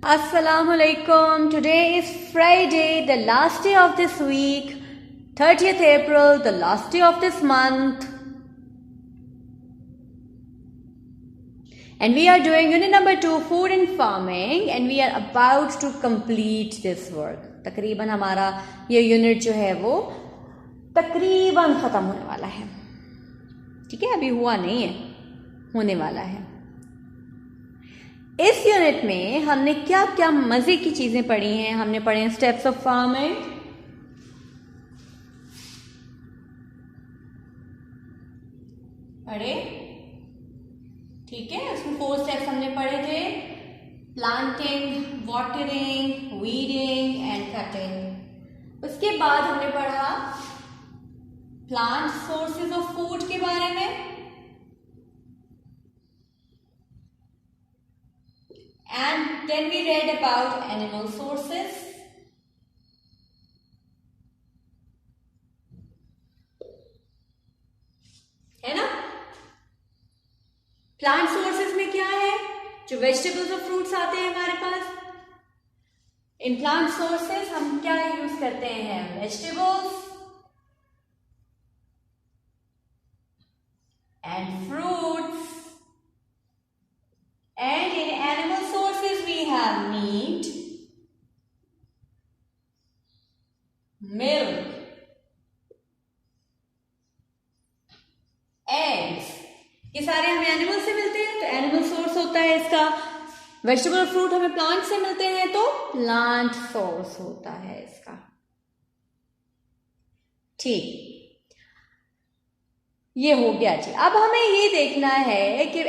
Assalamu alaikum. Today is Friday, the last day of this week, 30th April, the last day of this month. And we are doing unit number 2, food and farming, and we are about to complete this work. तकरीबन हमारा ये unit जो है वो तकरीबन ख़त्म होने वाला है. ठीक है, अभी हुआ नहीं है, होने वाला है. इस यूनिट में हमने क्या क्या मजे की चीजें पढ़ी हैं. हमने पढ़े हैं स्टेप्स ऑफ फार्मिंग, पढ़े, ठीक है. उसमें 4 स्टेप्स हमने पढ़े थे: planting, watering, weeding and cutting. उसके बाद हमने पढ़ा प्लांट सोर्सेज ऑफ फूड के बारे में, and then we read about animal sources. है ना. प्लांट सोर्सेज में क्या है? जो वेजिटेबल्स और फ्रूट्स आते हैं हमारे पास. इन प्लांट सोर्सेज हम क्या यूज करते हैं? Vegetables and fruits. And in animal sources we have meat, milk, eggs. ये सारे हमें एनिमल से मिलते हैं तो एनिमल सोर्स होता है इसका. वेजिटेबल और फ्रूट हमें प्लांट से मिलते हैं तो प्लांट सोर्स होता है इसका. ठीक, ये हो गया जी. अब हमें ये देखना है कि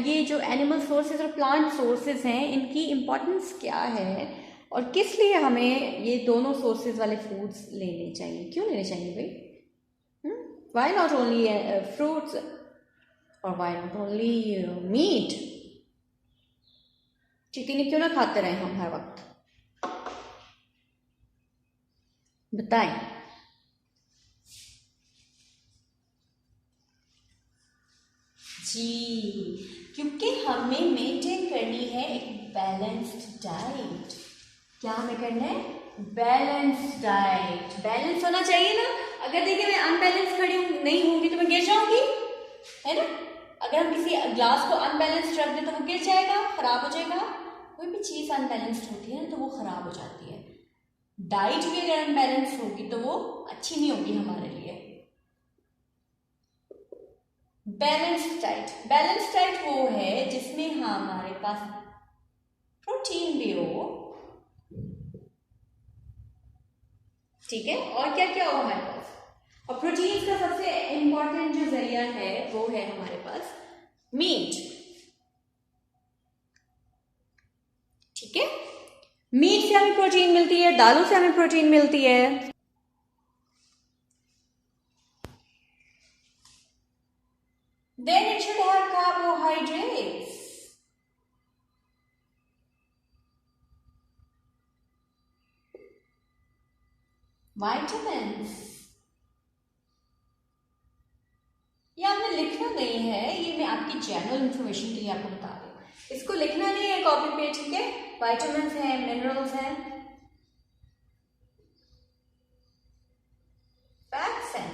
ये जो एनिमल सोर्सेज और प्लांट सोर्सेज हैं इनकी इम्पोर्टेंस क्या है और किस लिए हमें ये दोनों सोर्सेज वाले फूड्स लेने चाहिए. क्यों लेने चाहिए भाई? व्हाई नॉट ओनली फ्रूट्स और why not only meat? Chicken क्यों ना खाते रहे हम हर वक्त? बताएं. जी, क्योंकि हमें मेंटेन करनी है एक बैलेंस्ड डाइट. क्या हमें करना है? Balanced diet. बैलेंस होना चाहिए ना. अगर देखिए मैं अनबैलेंस खड़ी नहीं होंगी तो मैं गिर जाऊंगी, है ना. अगर हम किसी ग्लास को अनबैलेंस्ड रख दें तो वो गिर जाएगा, खराब हो जाएगा. कोई भी चीज अनबैलेंस्ड होती है ना तो वो खराब हो जाती है. डाइट भी अगर अनबैलेंस होगी तो वो अच्छी नहीं होगी हमारे लिए. Balanced diet. बैलेंस्ड डाइट वो है जिसमें हमारे पास प्रोटीन भी हो, ठीक है, और क्या क्या हो हमारे पास. और प्रोटीन का सबसे इंपॉर्टेंट जो जरिया है वो है हमारे पास मीट. ठीक है, मीट से हमें प्रोटीन मिलती है, दालों से हमें प्रोटीन मिलती है. Then it should have carbohydrates. Vitamins. ये आपने लिखना नहीं है, ये मैं आपकी जनरल इंफॉर्मेशन के लिए आपको बता रही हूँ. इसको लिखना नहीं है कॉपी पे, ठीक है. विटामिन्स हैं, मिनरल्स हैं, फैट्स हैं,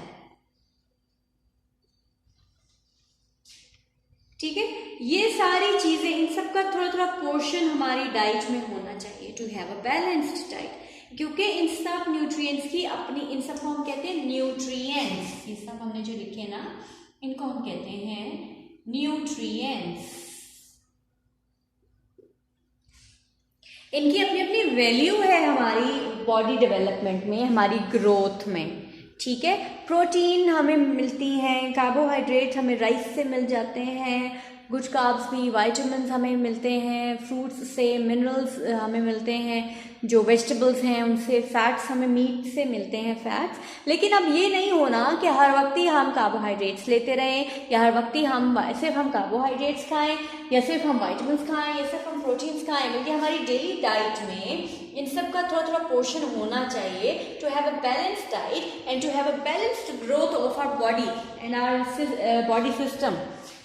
ठीक है. ये सारी चीजें, इन सब का थोड़ा थोड़ा पोर्शन हमारी डाइट में होना चाहिए to have a balanced diet. क्योंकि इन सब न्यूट्रिएंट्स की अपनी, इन सब को हम कहते हैं न्यूट्रिएंट्स. ये सब हमने जो लिखे ना इनको हम कहते हैं न्यूट्रिएंट्स. इनकी अपनी अपनी वैल्यू है हमारी बॉडी डेवलपमेंट में, हमारी ग्रोथ में. ठीक है. प्रोटीन हमें मिलती हैं, कार्बोहाइड्रेट हमें राइस से मिल जाते हैं, गुड कार्ब्स भी, विटामिन्स हमें मिलते हैं फ्रूट्स से, मिनरल्स हमें मिलते हैं जो वेजिटेबल्स हैं उनसे, फैट्स हमें मीट से मिलते हैं, फैट्स. लेकिन अब ये नहीं होना कि हर वक्त ही हम कार्बोहाइड्रेट्स लेते रहें या हर वक्त ही सिर्फ हम कार्बोहाइड्रेट्स खाएं या सिर्फ हम विटामिन्स खाएं या सिर्फ हम प्रोटीन्स खाएं. बल्कि हमारी डेली डाइट में इन सब का थोड़ा थोड़ा पोर्शन होना चाहिए to have a balanced diet and to have a balanced growth of our body and our body system.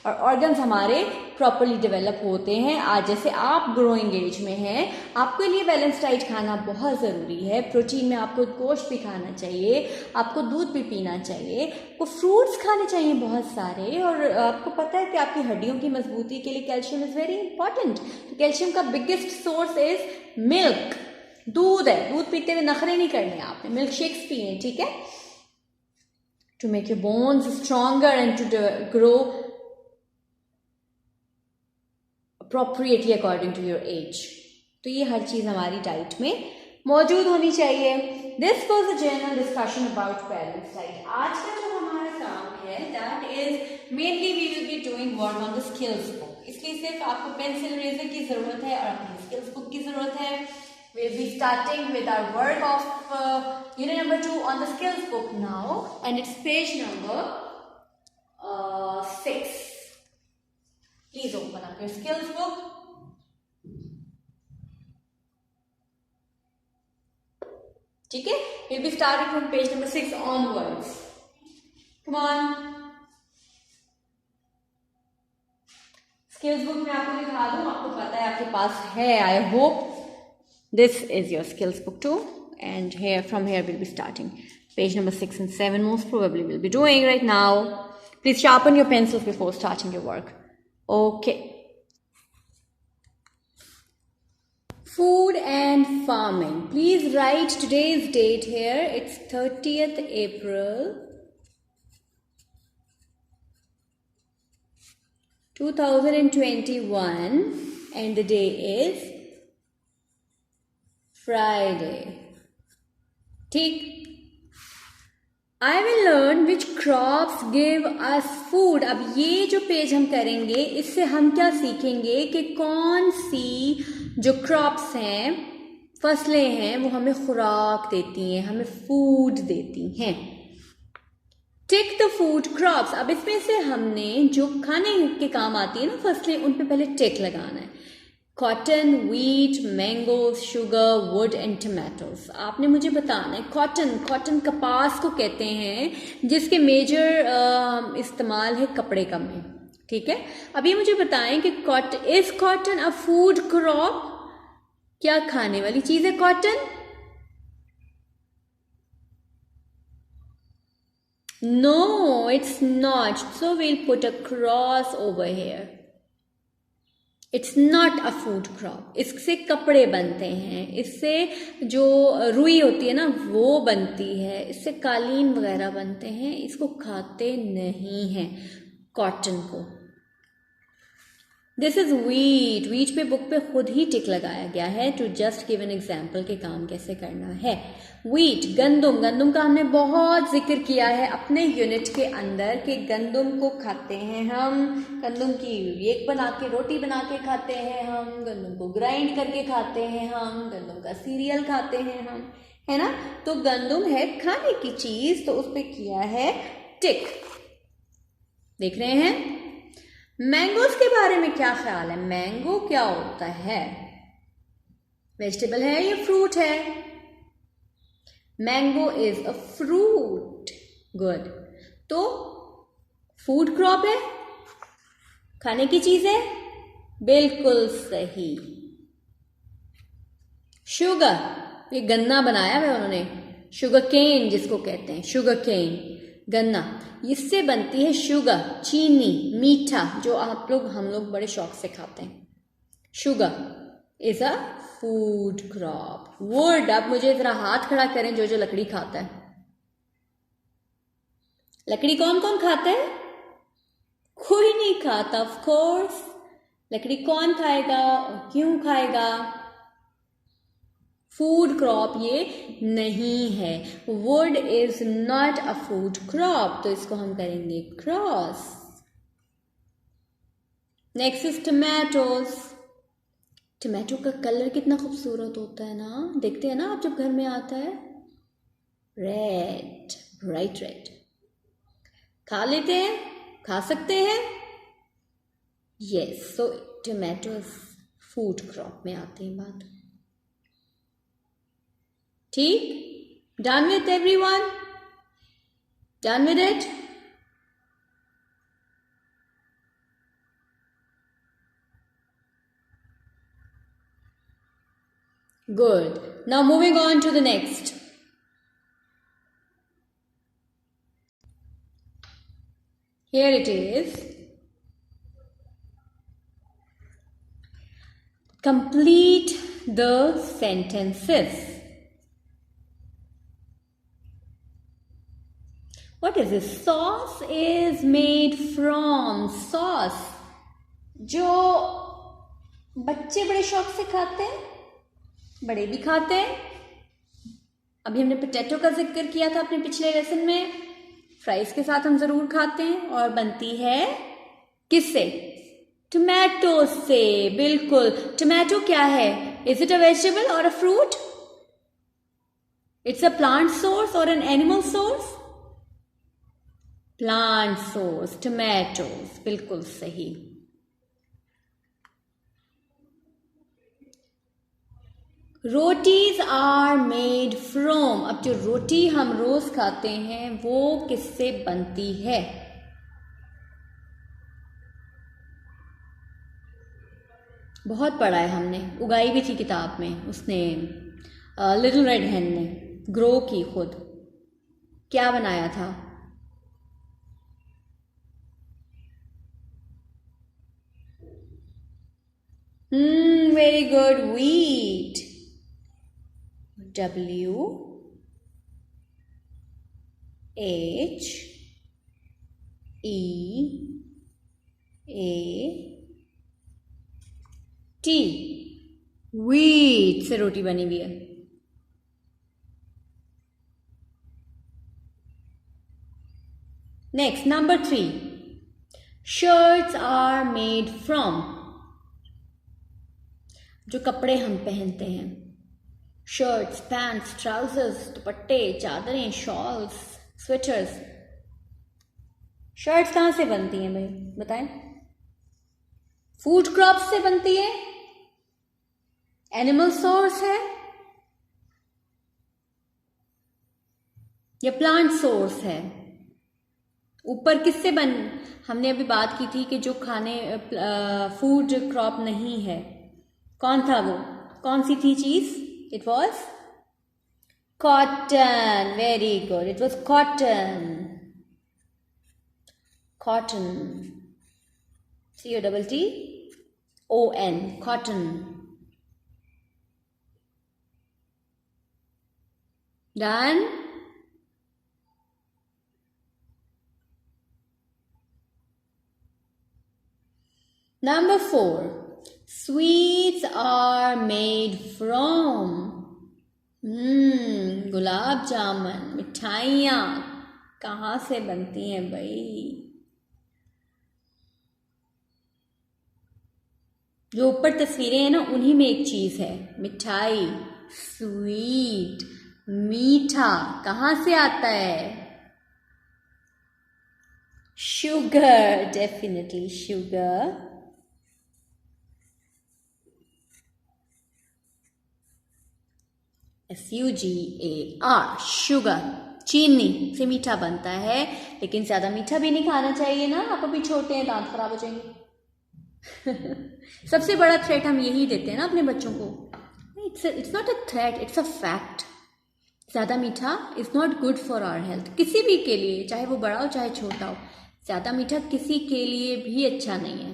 और ऑर्गन्स हमारे प्रॉपरली डेवलप होते हैं। आज जैसे आप ग्रोइंग एज में हैं, आपके लिए बैलेंस डाइट खाना बहुत ज़रूरी है। प्रोटीन में आपको गोश्त भी खाना चाहिए, आपको दूध भी पीना चाहिए, आपको फ्रूट्स खाने चाहिए बहुत सारे। और आपको पता है कि आपकी हड्डियों की मजबूती के लिए कैल्शियम इज़ वेरी इंपॉर्टेंट। तो कैल्शियम का बिगेस्ट सोर्स इज मिल्क, दूध है। दूध पीते हुए नखरे नहीं करने आपने, मिल्क शेक्स पिए, ठीक है, to make your bones stronger and to grow appropriately according to your age. तो ये हर चीज़ हमारी डाइट में मौजूद होनी चाहिए। This was a general discussion about balance diet. आज का जो हमारा काम है that is mainly we will be doing work on the skills book. इसलिए सिर्फ आपको पेंसिल रेजर की ज़रूरत है और अपनी स्किल्स बुक की ज़रूरत है। We'll be starting with our work of unit number 2 on the skills book now, and it's page number 6. Please open up your skills book. ठीक है, we'll be starting from page number 6 onwards. Come on. Skills book में आपको दिखा दूं, आपको पता है आपके पास है, I hope. This is your skills book too, and from here we'll be starting page number 6 and 7 most probably we'll be doing right now. Please sharpen your pencils before starting your work. Okay. Food and farming. Please write today's date here. It's 30th April 2021 and the day is Friday. ठीक. I will learn which crops give us food. अब ये जो page हम करेंगे इससे हम क्या सीखेंगे कि कौन सी जो क्रॉप्स हैं, फसलें हैं, वो हमें खुराक देती हैं, हमें फूड देती हैं। Tick the food crops. अब इसमें से हमने जो खाने के काम आती है ना फसलें, उन पे पहले टिक लगाना है। Cotton, wheat, mangoes, sugar, would and tomatoes. आपने मुझे बताना है कॉटन कपास को कहते हैं जिसके मेजर इस्तेमाल है कपड़े का में, ठीक है। अब ये मुझे बताएं कि is cotton a food crop? क्या खाने वाली चीज है cotton? No, it's not. So we'll put a cross over here. It's not a food crop. इससे कपड़े बनते हैं, इससे जो रुई होती है ना वो बनती है, इससे कालीन वगैरह बनते हैं, इसको खाते नहीं हैं कॉटन को। This is wheat. वीट पे बुक पे खुद ही टिक लगाया गया है to just give an example के काम कैसे करना है। वीट, गंदुम का हमने बहुत जिक्र किया है अपने यूनिट के अंदर कि गंदुम को खाते हैं हम, गंदुम की एक बना के रोटी बना के खाते हैं हम, गंदुम को ग्राइंड करके खाते हैं हम, गंदुम का सीरियल खाते हैं हम, है ना। तो गंदुम है खाने की चीज, तो उस पर किया है टिक। देख रहे हैं। मैंगोज के बारे में क्या ख्याल है? मैंगो क्या होता है? वेजिटेबल है या फ्रूट है? Mango is a fruit. Good. तो फूड क्रॉप है, खाने की चीज है, बिल्कुल सही। शुगर, ये गन्ना बनाया हुआ उन्होंने, शुगर केन जिसको कहते हैं, शुगर केन गन्ना, इससे बनती है शुगर, चीनी, मीठा, जो हम लोग बड़े शौक से खाते हैं। Sugar is a food crop. Would, आप मुझे जरा हाथ खड़ा करें जो जो लकड़ी खाता है। लकड़ी कौन कौन खाता है? कोई नहीं खाता, ऑफ कोर्स। लकड़ी कौन खाएगा और क्यों खाएगा? फूड क्रॉप ये नहीं है। Would is not a food crop, तो इसको हम करेंगे cross. Next is tomatoes. Tomato का कलर कितना खूबसूरत होता है ना, देखते हैं ना आप जब घर में आता है, रेड, ब्राइट रेड। खा लेते हैं, खा सकते हैं, यस। सो टमाटोज फूड क्रॉप में आते हैं बात। ठीक, done with everyone? Done with it? Good. Now moving on to the next. Here it is. Complete the sentences. What is this? Sauce is made from. Sauce जो बच्चे बड़े शौक से खाते हैं, बड़े भी खाते हैं. अभी हमने पोटैटो का जिक्र किया था अपने पिछले लेसन में. फ्राइज के साथ हम जरूर खाते हैं और बनती है किससे? टोमेटो से. बिल्कुल. टोमेटो क्या है? Is it a vegetable or a fruit? It's a plant source or an animal source? Plant source. Tomatoes. बिल्कुल सही. Rotis are made from. अब जो रोटी हम रोज खाते हैं वो किससे बनती है? बहुत पढ़ा है हमने, उगाई भी थी किताब में उसने. लिटिल रेड हेन ने ग्रो की खुद. क्या बनाया था? Very good. Wheat. W H E A T. Wheat से रोटी बनी हुई है. Next number 3. Shirts are made from. जो कपड़े हम पहनते हैं, शर्ट्स, पैंट्स, ट्राउजर्स, दुपट्टे, चादरें, शॉल्स, स्वेटर्स. शर्ट्स कहाँ से बनती हैं भाई बताएं? फूड क्रॉप्स से बनती है? एनिमल सोर्स है या प्लांट सोर्स है? ऊपर किससे बन? हमने अभी बात की थी कि जो खाने फूड क्रॉप नहीं है, कौन था वो? कौन सी थी चीज? It was cotton. Very good. It was cotton. Cotton. C-O-T-T-O-N. Cotton. Done? Number 4. Sweets are made from. Gulab jamun, मिठाइयाँ कहाँ से बनती हैं भाई? जो ऊपर तस्वीरें हैं ना उन्हीं में एक चीज है, मिठाई. स्वीट. मीठा कहाँ से आता है? Sugar. Definitely sugar. SUGAR. Sugar. चीनी से मीठा बनता है, लेकिन ज्यादा मीठा भी नहीं खाना चाहिए ना. आप अभी छोटे हैं, दांत खराब हो जाएंगे. सबसे बड़ा थ्रेट हम यही देते हैं ना अपने बच्चों को. It's not a threat, it's a fact. ज्यादा मीठा is not good for our health. किसी भी के लिए, चाहे वो बड़ा हो चाहे छोटा हो, ज्यादा मीठा किसी के लिए भी अच्छा नहीं है.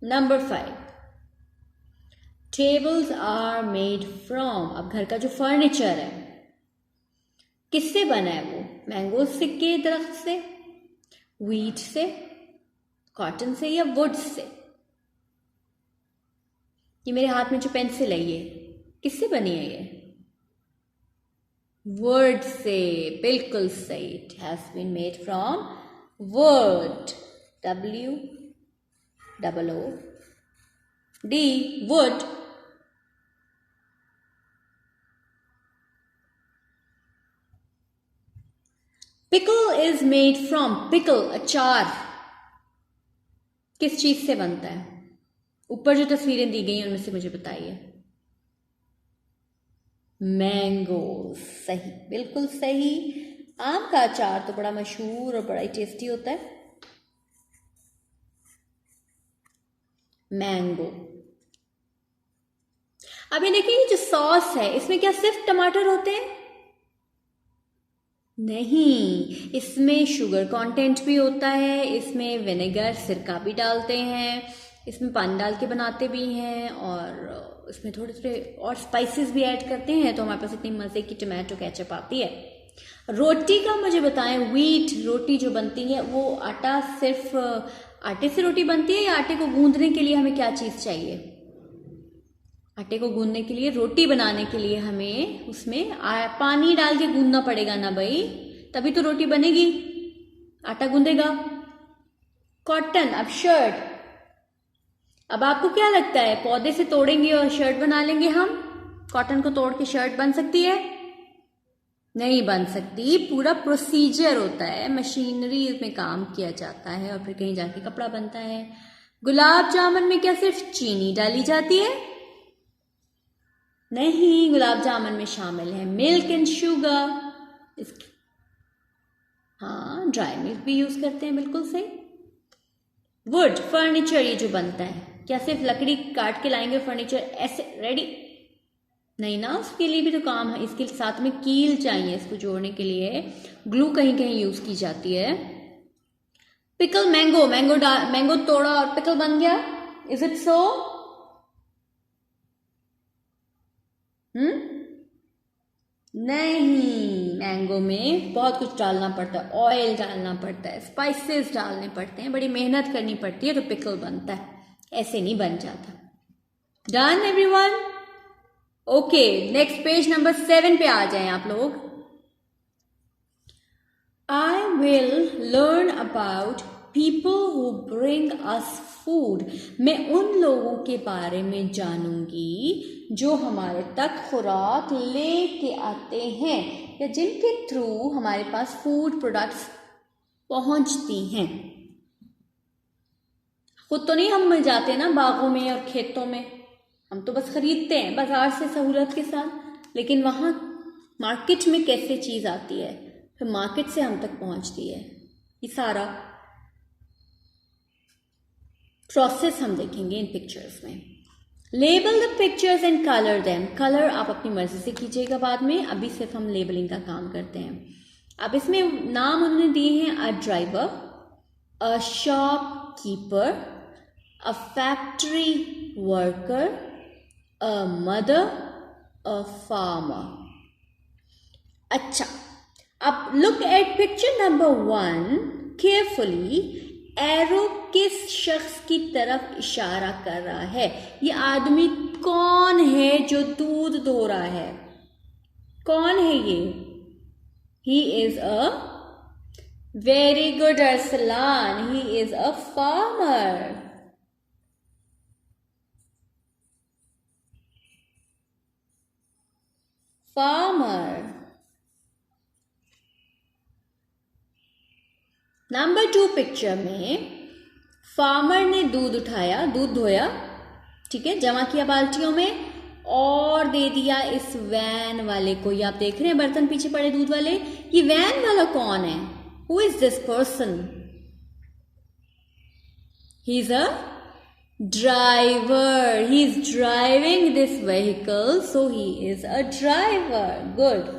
Number 5. Tables are made from. अब घर का जो फर्नीचर है किससे बना है वो? मैंगो के दरख्त से, व्हीट से, कॉटन से या वुड से? ये मेरे हाथ में जो पेंसिल है ये किससे बनी है? ये वुड से. बिल्कुल सही. It has been made from wood. WOOD. Wood. Pickle is made from. Pickle अचार किस चीज से बनता है? ऊपर जो तस्वीरें दी गई हैं उनमें से मुझे बताइए. मैंगो. सही. बिल्कुल सही. आम का अचार तो बड़ा मशहूर और बड़ा ही टेस्टी होता है. मैंगो। अब ये देखिए, ये जो सॉस है इसमें क्या सिर्फ टमाटर होते हैं? नहीं, इसमें शुगर कंटेंट भी होता है, इसमें विनेगर सिरका भी डालते हैं, इसमें पानी डाल के बनाते भी हैं, और इसमें थोड़े थोड़े और स्पाइसेस भी ऐड करते हैं, तो हमारे पास इतनी मज़े की टमाटो केचप आती है। रोटी का मुझे बताएं, व्हीट रोटी जो बनती है वो आटा सिर्फ आटे से रोटी बनती है, या आटे को गूंदने के लिए हमें क्या चीज़ चाहिए? आटे को गूंदने के लिए, रोटी बनाने के लिए हमें उसमें पानी डाल के गूंदना पड़ेगा ना भाई, तभी तो रोटी बनेगी, आटा गूंदेगा। कॉटन। अब शर्ट, अब आपको क्या लगता है पौधे से तोड़ेंगे और शर्ट बना लेंगे हम? कॉटन को तोड़ के शर्ट बन सकती है? नहीं बन सकती। पूरा प्रोसीजर होता है, मशीनरी में काम किया जाता है और फिर कहीं जाके कपड़ा बनता है। गुलाब जामुन में क्या सिर्फ चीनी डाली जाती है? नहीं, गुलाब जामुन में शामिल है मिल्क एंड शुगर। हाँ, ड्राई मिल्क भी यूज करते हैं, बिल्कुल सही। वुड, फर्नीचर, ये जो बनता है क्या सिर्फ लकड़ी काट के लाएंगे फर्नीचर ऐसे रेडी? नहीं ना, उसके लिए भी तो काम है, इसके साथ में कील चाहिए इसको जोड़ने के लिए, ग्लू कहीं कहीं यूज की जाती है। पिकल, मैंगो, मैंगो तोड़ा और पिकल बन गया, इज इट सो? नहीं, मैंगो में बहुत कुछ डालना पड़ता है, ऑयल डालना पड़ता है, स्पाइसेस डालने पड़ते हैं, बड़ी मेहनत करनी पड़ती है, तो पिकल बनता है, ऐसे नहीं बन जाता। Done everyone? Okay, next page number 7 पे आ जाएं आप लोग। I will learn about people who bring us food. मैं उन लोगों के बारे में जानूंगी जो हमारे तक खुराक लेके आते हैं, या जिनके थ्रू हमारे पास फूड प्रोडक्ट्स पहुंचती हैं। खुद तो नहीं हम जाते ना बागों में और खेतों में, हम तो बस खरीदते हैं बाजार से सहूलत के साथ, लेकिन वहां मार्केट में कैसे चीज आती है, फिर मार्केट से हम तक पहुंचती है, ये सारा प्रोसेस हम देखेंगे इन पिक्चर्स में। Label the pictures and colour them. Colour आप अपनी मर्जी से कीजिएगा बाद में, अभी सिर्फ हम लेबलिंग का काम करते हैं। अब इसमें नाम उन्होंने दिए हैं, a driver, a shopkeeper, a factory worker, a mother, a farmer. अच्छा, अब look at picture number 1 carefully. Arrow किस शख्स की तरफ इशारा कर रहा है? ये आदमी कौन है जो दूध धो रहा है? कौन है ये? ही is a, very good Arsalan, he is a farmer. Farmer. Number 2 picture में फार्मर ने दूध उठाया, दूध धोया, ठीक है, जमा किया बाल्टियों में और दे दिया इस वैन वाले को। ये आप देख रहे हैं बर्तन पीछे पड़े दूध वाले, ये वैन वाला कौन है? Who is this person? He is a driver, he is driving this vehicle, so he is a driver. Good.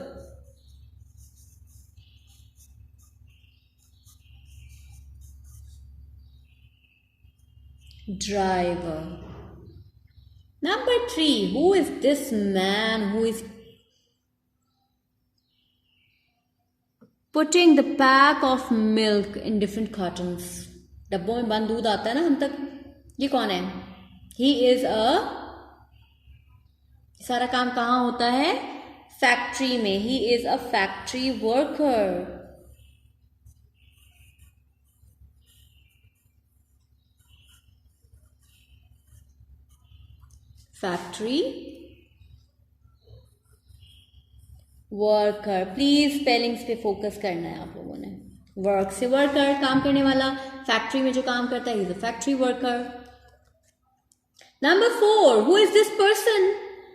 Driver. Number 3, who is this man who is putting the pack of milk in different cartons? डब्बों में बंद दूध आता है ना हम तक, ये कौन है? He is a, सारा काम कहाँ होता है? फैक्ट्री में। He is a factory worker. Factory worker. Please spellings पे फोकस करना है आप लोगों ने। वर्क से वर्कर, काम करने वाला, फैक्ट्री में जो काम करता है, is a factory worker. Number 4, who is this person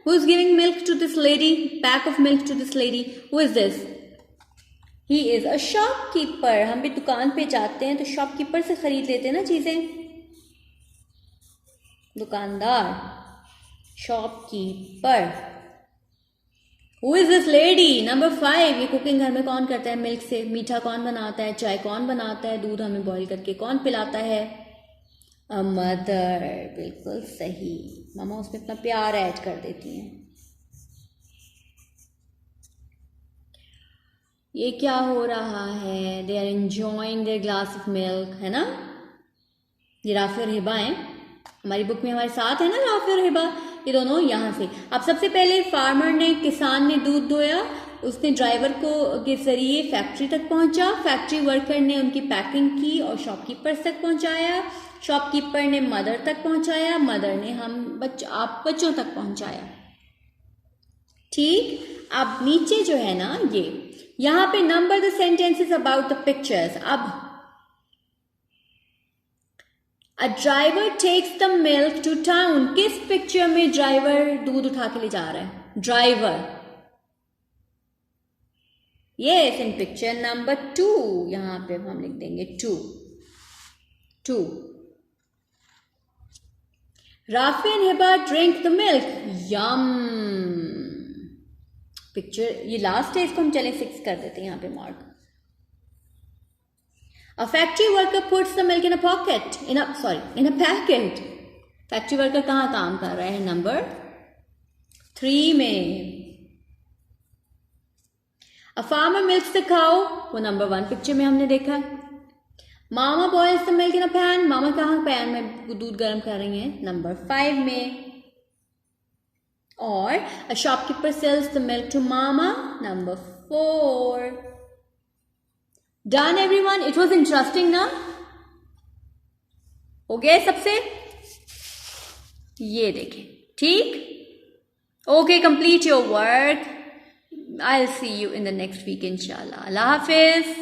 who is giving milk to this lady, pack of milk to this lady? Who is this? He is a shopkeeper. हम भी दुकान पे जाते हैं तो शॉपकीपर से खरीद लेते हैं ना चीजें। दुकानदार, shopkeeper. Who is this lady? Number 5, ये कुकिंग घर में कौन करता है? मिल्क से। मीठा कौन बनाता है? चाय कौन बनाता है? दूध हमें बॉईल करके कौन पिलाता है? A mother. बिल्कुल सही, मामा उसमें अपना प्यार ऐड कर देती हैं। ये क्या हो रहा है? They are enjoying their glass of milk, है ना? ये राफी और हिबा हैं, हमारी बुक में हमारे साथ है ना राफी और हिबा, ये दोनों यहाँ से। अब सबसे पहले फार्मर ने, किसान ने दूध दोया, उसने ड्राइवर को के जरिए फैक्ट्री तक पहुंचा, फैक्ट्री वर्कर ने उनकी पैकिंग की और शॉपकीपर तक पहुंचाया, शॉपकीपर ने मदर तक पहुंचाया, मदर ने आप बच्चों तक पहुंचाया। ठीक, अब नीचे जो है ना, ये यहाँ पे number the sentences about the pictures. अब a driver takes the milk to town, किस पिक्चर में ड्राइवर दूध उठा के ले जा रहा है? Driver, yes, in picture number 2, यहां पे हम लिख देंगे 2। Rafi and Hiba drink the milk, yum. Picture ये लास्ट है, इसको हम चले 6 कर देते हैं यहाँ पे mark. A factory worker puts the milk in a pocket, in a packet. Factory worker कहाँ काम कर रहा है? नंबर 3 में। A farmer milks the cow, वो नंबर 1 पिक्चर में हमने देखा। मामा boils the milk in a pan, मामा कहाँ पैन में दूध गर्म कर रही हैं? नंबर 5 में। और a shopkeeper sells the milk to mama, number 4. Done everyone? It was interesting ना? हो गया सबसे? ये देखें, ठीक? Okay, complete your work. I'll see you in the next week inshallah. Allah Hafiz.